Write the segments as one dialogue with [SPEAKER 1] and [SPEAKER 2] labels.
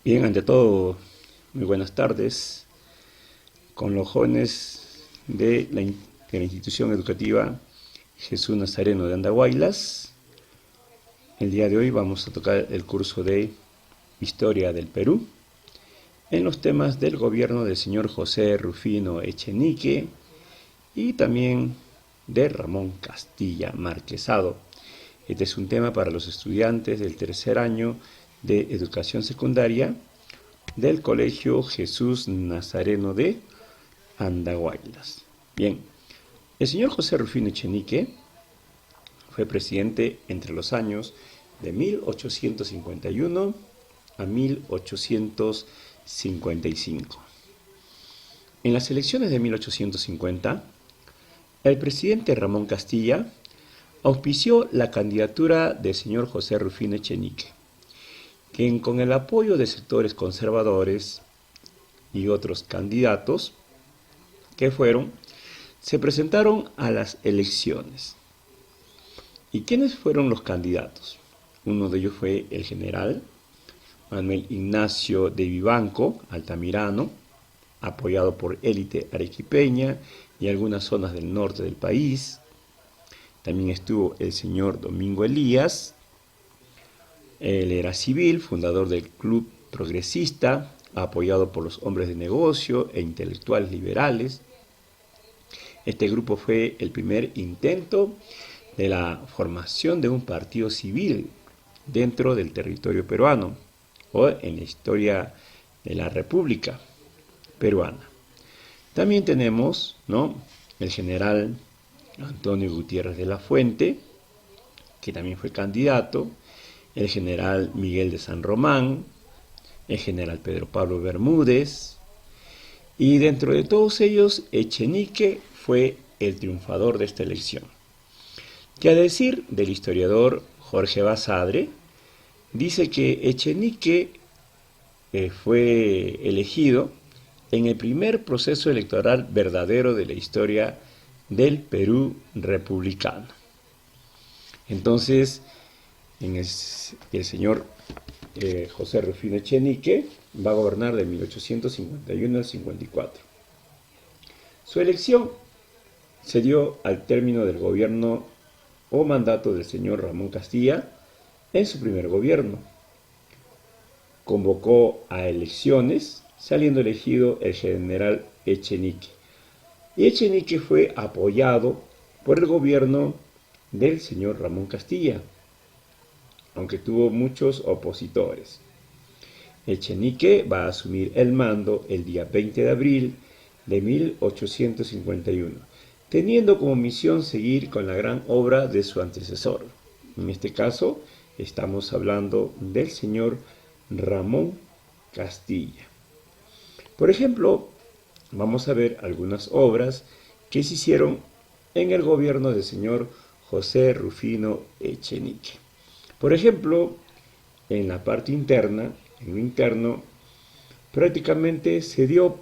[SPEAKER 1] Bien, ante todo, muy buenas tardes con los jóvenes de la institución educativa Jesús Nazareno de Andahuaylas. El día de hoy vamos a tocar el curso de Historia del Perú en los temas del gobierno del señor José Rufino Echenique y también de Ramón Castilla Marquesado. Este es un tema para los estudiantes del tercer año de educación secundaria del Colegio Jesús Nazareno de Andahuaylas. Bien, el señor José Rufino Echenique fue presidente entre los años de 1851 a 1855. En las elecciones de 1850, el presidente Ramón Castilla auspició la candidatura del señor José Rufino Echenique, quien con el apoyo de sectores conservadores y otros candidatos se presentaron a las elecciones. ¿Y quiénes fueron los candidatos? Uno de ellos fue el general Manuel Ignacio de Vivanco Altamirano, apoyado por élite arequipeña y algunas zonas del norte del país. También estuvo el señor Domingo Elías. Él era civil, fundador del Club Progresista, apoyado por los hombres de negocio e intelectuales liberales. Este grupo fue el primer intento de la formación de un partido civil dentro del territorio peruano o en la historia de la República Peruana. También tenemos, el general Antonio Gutiérrez de la Fuente, que también fue candidato, el general Miguel de San Román, el general Pedro Pablo Bermúdez, y dentro de todos ellos, Echenique fue el triunfador de esta elección, que a decir del historiador Jorge Basadre, dice que Echenique fue elegido en el primer proceso electoral verdadero de la historia del Perú republicano. Entonces, el señor José Rufino Echenique va a gobernar de 1851 al 54. Su elección se dio al término del gobierno o mandato del señor Ramón Castilla en su primer gobierno. Convocó a elecciones, saliendo elegido el general Echenique. Y Echenique fue apoyado por el gobierno del señor Ramón Castilla, aunque tuvo muchos opositores. Echenique va a asumir el mando el día 20 de abril de 1851, teniendo como misión seguir con la gran obra de su antecesor. En este caso, estamos hablando del señor Ramón Castilla. Por ejemplo, vamos a ver algunas obras que se hicieron en el gobierno del señor José Rufino Echenique. Por ejemplo, en la parte interna, en lo interno, prácticamente se dio,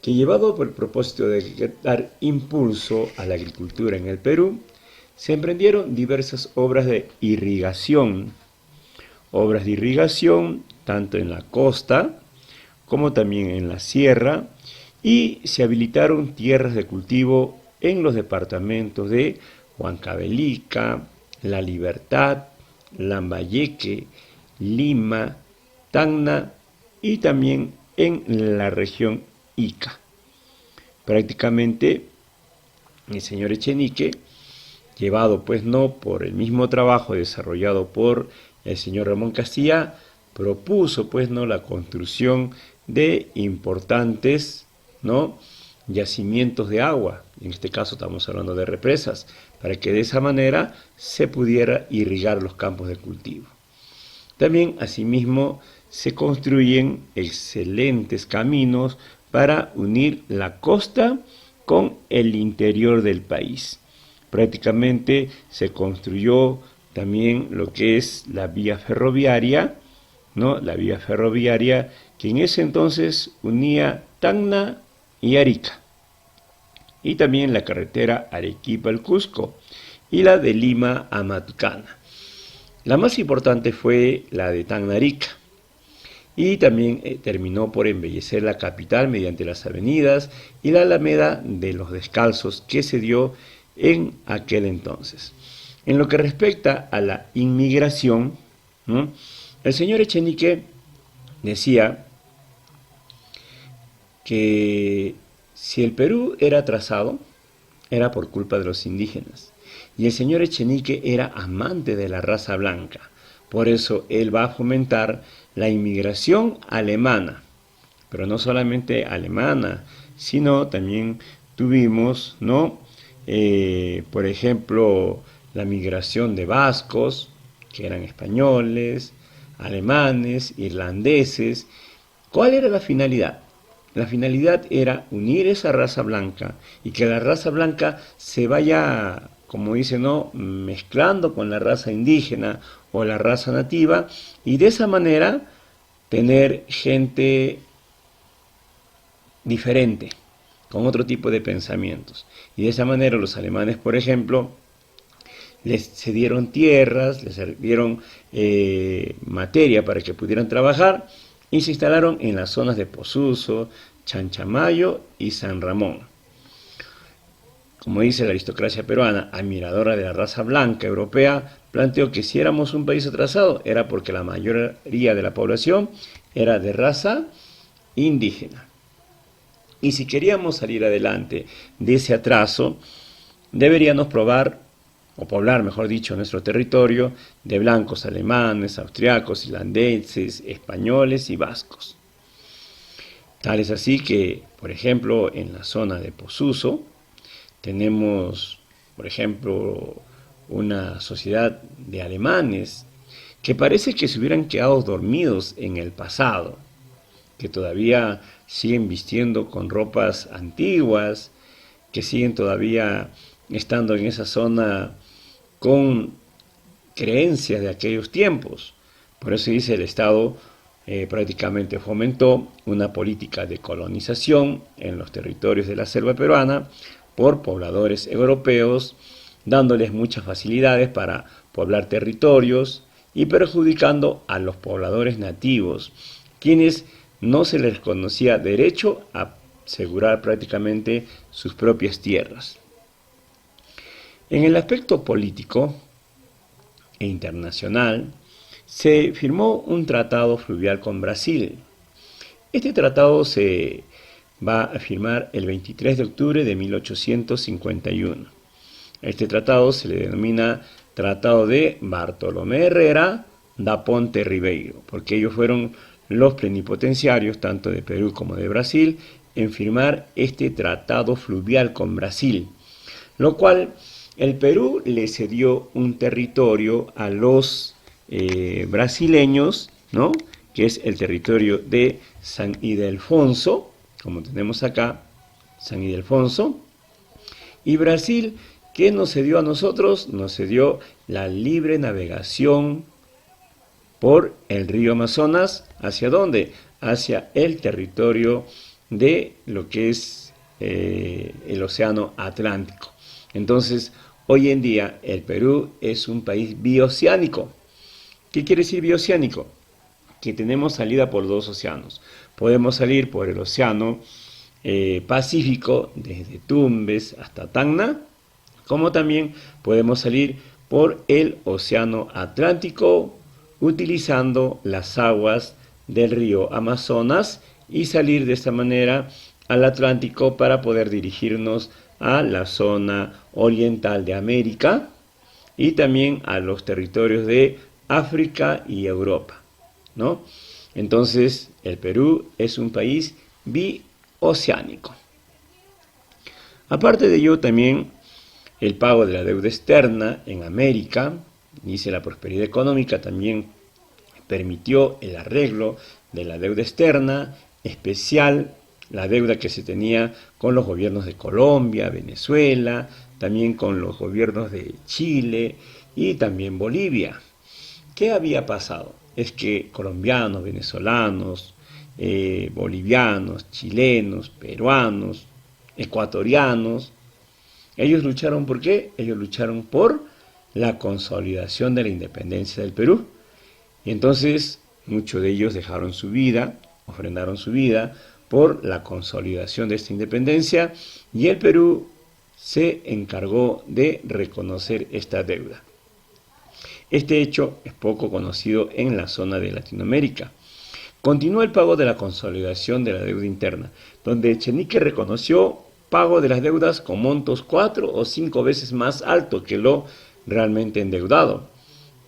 [SPEAKER 1] que llevado por el propósito de dar impulso a la agricultura en el Perú, se emprendieron diversas obras de irrigación tanto en la costa como también en la sierra, y se habilitaron tierras de cultivo en los departamentos de Huancavelica, La Libertad, Lambayeque, Lima, Tacna y también en la región Ica. Prácticamente el señor Echenique, llevado por el mismo trabajo desarrollado por el señor Ramón Castilla, propuso la construcción de importantes yacimientos de agua. En este caso estamos hablando de represas, para que de esa manera se pudiera irrigar los campos de cultivo. También, asimismo, se construyen excelentes caminos para unir la costa con el interior del país. Prácticamente se construyó también lo que es la vía ferroviaria, la vía ferroviaria que en ese entonces unía Tacna y Arica, y también la carretera Arequipa al Cusco y la de Lima a Matucana. La más importante fue la de Tacna Arica, y también terminó por embellecer la capital mediante las avenidas y la Alameda de los Descalzos que se dio en aquel entonces. En lo que respecta a la inmigración, ¿no?, el señor Echenique decía que si el Perú era atrasado, era por culpa de los indígenas. Y el señor Echenique era amante de la raza blanca. Por eso él va a fomentar la inmigración alemana. Pero no solamente alemana, sino también tuvimos, ¿no?, por ejemplo, la migración de vascos, que eran españoles, alemanes, irlandeses. ¿Cuál era la finalidad? La finalidad era unir esa raza blanca y que la raza blanca se vaya, como dice, ¿no?, mezclando con la raza indígena o la raza nativa, y de esa manera tener gente diferente, con otro tipo de pensamientos. Y de esa manera los alemanes, por ejemplo, les cedieron tierras, les dieron materia para que pudieran trabajar, y se instalaron en las zonas de Posuso, Chanchamayo y San Ramón. Como dice la aristocracia peruana, admiradora de la raza blanca europea, planteó que si éramos un país atrasado era porque la mayoría de la población era de raza indígena. Y si queríamos salir adelante de ese atraso, deberíamos poblar, mejor dicho, nuestro territorio de blancos alemanes, austriacos, irlandeses, españoles y vascos. Tal es así que, por ejemplo, en la zona de Posuso, tenemos, por ejemplo, una sociedad de alemanes que parece que se hubieran quedado dormidos en el pasado, que todavía siguen vistiendo con ropas antiguas, que siguen todavía estando en esa zona con creencias de aquellos tiempos. Por eso dice el Estado prácticamente fomentó una política de colonización en los territorios de la selva peruana por pobladores europeos, dándoles muchas facilidades para poblar territorios y perjudicando a los pobladores nativos, quienes no se les reconocía derecho a asegurar prácticamente sus propias tierras. En el aspecto político e internacional, se firmó un tratado fluvial con Brasil. Este tratado se va a firmar el 23 de octubre de 1851. Este tratado se le denomina Tratado de Bartolomé Herrera da Ponte Ribeiro, porque ellos fueron los plenipotenciarios, tanto de Perú como de Brasil, en firmar este tratado fluvial con Brasil, lo cual el Perú le cedió un territorio a los brasileños, ¿no?, que es el territorio de San Ildefonso, como tenemos acá, San Ildefonso, y Brasil, ¿qué nos cedió a nosotros? Nos cedió la libre navegación por el río Amazonas. ¿Hacia dónde? Hacia el territorio de lo que es el Océano Atlántico. Entonces, hoy en día el Perú es un país bioceánico. ¿Qué quiere decir bioceánico? Que tenemos salida por dos océanos. Podemos salir por el Océano Pacífico, desde Tumbes hasta Tacna, como también podemos salir por el Océano Atlántico, utilizando las aguas del río Amazonas y salir de esta manera al Atlántico para poder dirigirnos a la zona oriental de América y también a los territorios de África y Europa, ¿no? Entonces, el Perú es un país bioceánico. Aparte de ello, también el pago de la deuda externa en América, dice la prosperidad económica, también permitió el arreglo de la deuda externa, especial la deuda que se tenía con los gobiernos de Colombia, Venezuela, también con los gobiernos de Chile y también Bolivia. ¿Qué había pasado? Es que colombianos, venezolanos, bolivianos, chilenos, peruanos, ecuatorianos, ellos lucharon ¿por qué? Ellos lucharon por la consolidación de la independencia del Perú. Y entonces muchos de ellos dejaron su vida, ofrendaron su vida por la consolidación de esta independencia, y el Perú se encargó de reconocer esta deuda. Este hecho es poco conocido en la zona de Latinoamérica. Continuó el pago de la consolidación de la deuda interna, donde Echenique reconoció pago de las deudas con montos 4 o 5 veces más alto que lo realmente endeudado.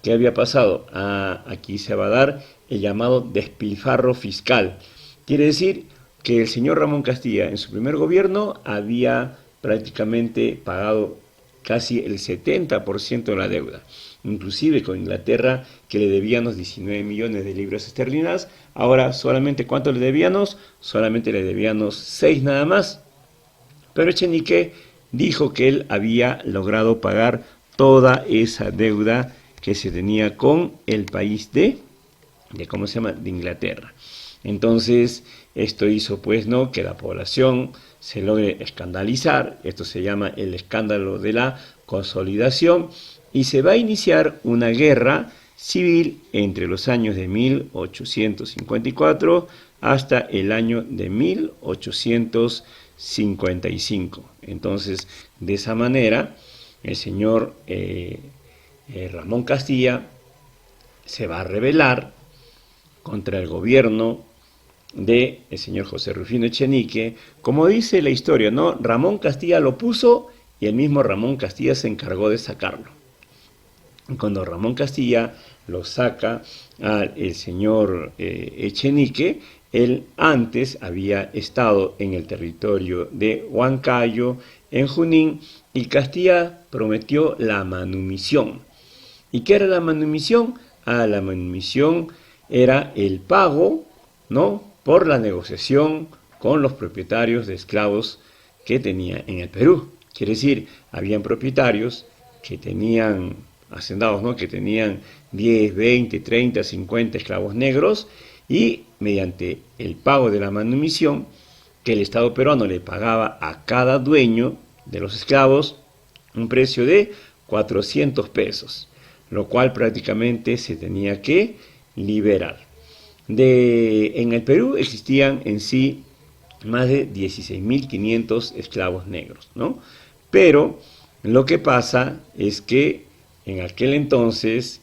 [SPEAKER 1] ¿Qué había pasado? Aquí se va a dar el llamado despilfarro fiscal. Quiere decir que el señor Ramón Castilla en su primer gobierno había prácticamente pagado casi el 70% de la deuda. Inclusive con Inglaterra, que le debíamos 19 millones de libras esterlinas, ahora solamente ¿cuánto le debíamos? Solamente le debíamos 6 nada más. Pero Echenique dijo que él había logrado pagar toda esa deuda que se tenía con el país de Inglaterra. Entonces, esto hizo pues que la población se logre escandalizar. Esto se llama el escándalo de la consolidación, y se va a iniciar una guerra civil entre los años de 1854 hasta el año de 1855. Entonces, de esa manera, el señor Ramón Castilla se va a rebelar contra el gobierno del señor José Rufino Echenique. Como dice la historia, ¿no? Ramón Castilla lo puso y el mismo Ramón Castilla se encargó de sacarlo. Cuando Ramón Castilla lo saca al señor Echenique, él antes había estado en el territorio de Huancayo, en Junín, y Castilla prometió la manumisión. ¿Y qué era la manumisión? La manumisión era el pago, ¿no?, por la negociación con los propietarios de esclavos que tenía en el Perú. Quiere decir, habían propietarios que tenían hacendados, ¿no?, que tenían 10, 20, 30, 50 esclavos negros, y mediante el pago de la manumisión que el Estado peruano le pagaba a cada dueño de los esclavos un precio de 400 pesos, lo cual prácticamente se tenía que liberar. En el Perú existían en sí más de 16.500 esclavos negros, ¿no? Pero lo que pasa es que en aquel entonces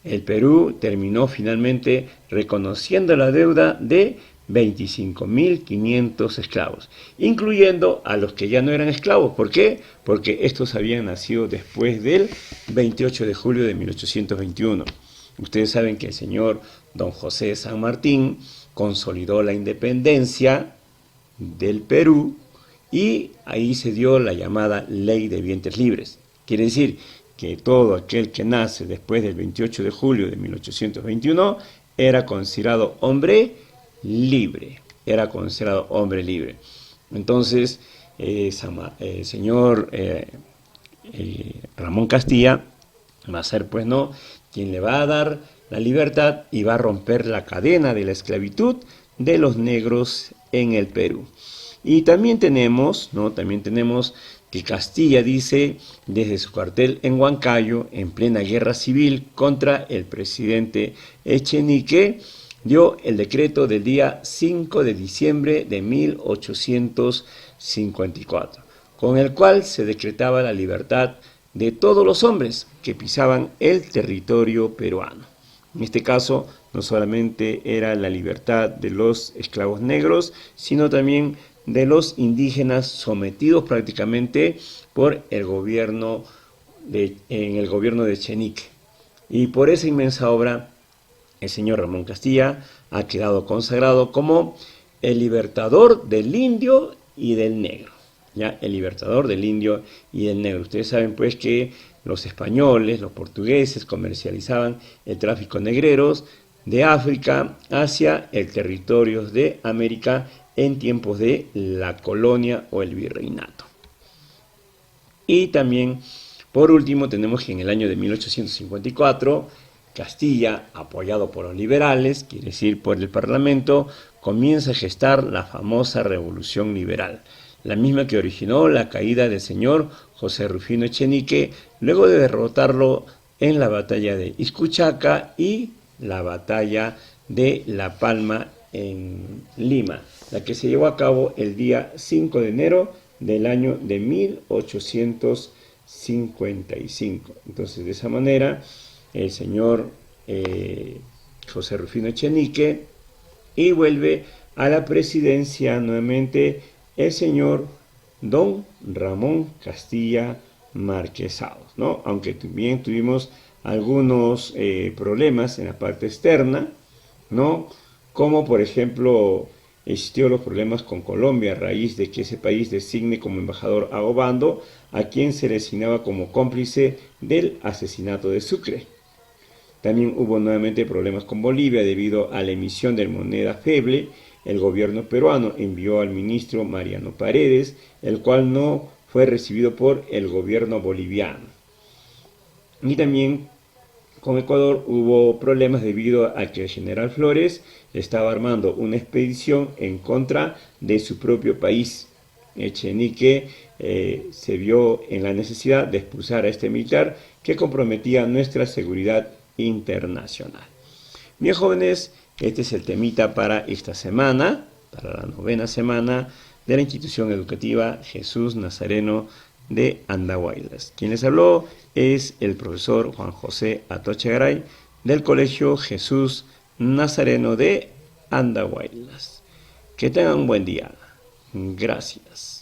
[SPEAKER 1] el Perú terminó finalmente reconociendo la deuda de 25.500 esclavos, incluyendo a los que ya no eran esclavos. ¿Por qué? Porque estos habían nacido después del 28 de julio de 1821. Ustedes saben que el señor don José de San Martín consolidó la independencia del Perú, y ahí se dio la llamada Ley de Vientres Libres. Quiere decir que todo aquel que nace después del 28 de julio de 1821 era considerado hombre libre. Era considerado hombre libre. Entonces, el señor Ramón Castilla va a ser, pues, quien le va a dar la libertad y va a romper la cadena de la esclavitud de los negros en el Perú. Y también tenemos que Castilla dice, desde su cuartel en Huancayo, en plena guerra civil contra el presidente Echenique, dio el decreto del día 5 de diciembre de 1854, con el cual se decretaba la libertad de todos los hombres que pisaban el territorio peruano. En este caso, no solamente era la libertad de los esclavos negros, sino también de los indígenas sometidos prácticamente por el gobierno de Echenique. Y por esa inmensa obra, el señor Ramón Castilla ha quedado consagrado como el libertador del indio y del negro. ¿Ya? El libertador del indio y del negro. Ustedes saben pues que los españoles, los portugueses comercializaban el tráfico negreros de África hacia el territorio de América en tiempos de la colonia o el virreinato. Y también, por último, tenemos que en el año de 1854, Castilla, apoyado por los liberales, quiere decir por el Parlamento, comienza a gestar la famosa Revolución Liberal, la misma que originó la caída del señor José Rufino Echenique, luego de derrotarlo en la batalla de Iscuchaca y la batalla de La Palma en Lima, la que se llevó a cabo el día 5 de enero del año de 1855. Entonces, de esa manera, el señor José Rufino Echenique, y vuelve a la presidencia nuevamente el señor don Ramón Castilla Marquesados, ¿no? Aunque también tuvimos algunos problemas en la parte externa, ¿no? Como por ejemplo existieron los problemas con Colombia a raíz de que ese país designe como embajador a Obando, a quien se le designaba como cómplice del asesinato de Sucre. También hubo nuevamente problemas con Bolivia debido a la emisión de moneda feble. El gobierno peruano envió al ministro Mariano Paredes, el cual no fue recibido por el gobierno boliviano. Y también con Ecuador hubo problemas debido a que el general Flores estaba armando una expedición en contra de su propio país. Echenique se vio en la necesidad de expulsar a este militar que comprometía nuestra seguridad internacional. Bien, jóvenes, este es el temita para esta semana, para la 9ª semana de la institución educativa Jesús Nazareno de Andahuaylas. Quien les habló es el profesor Juan José Atoche Garay del Colegio Jesús Nazareno de Andahuaylas. Que tengan un buen día. Gracias.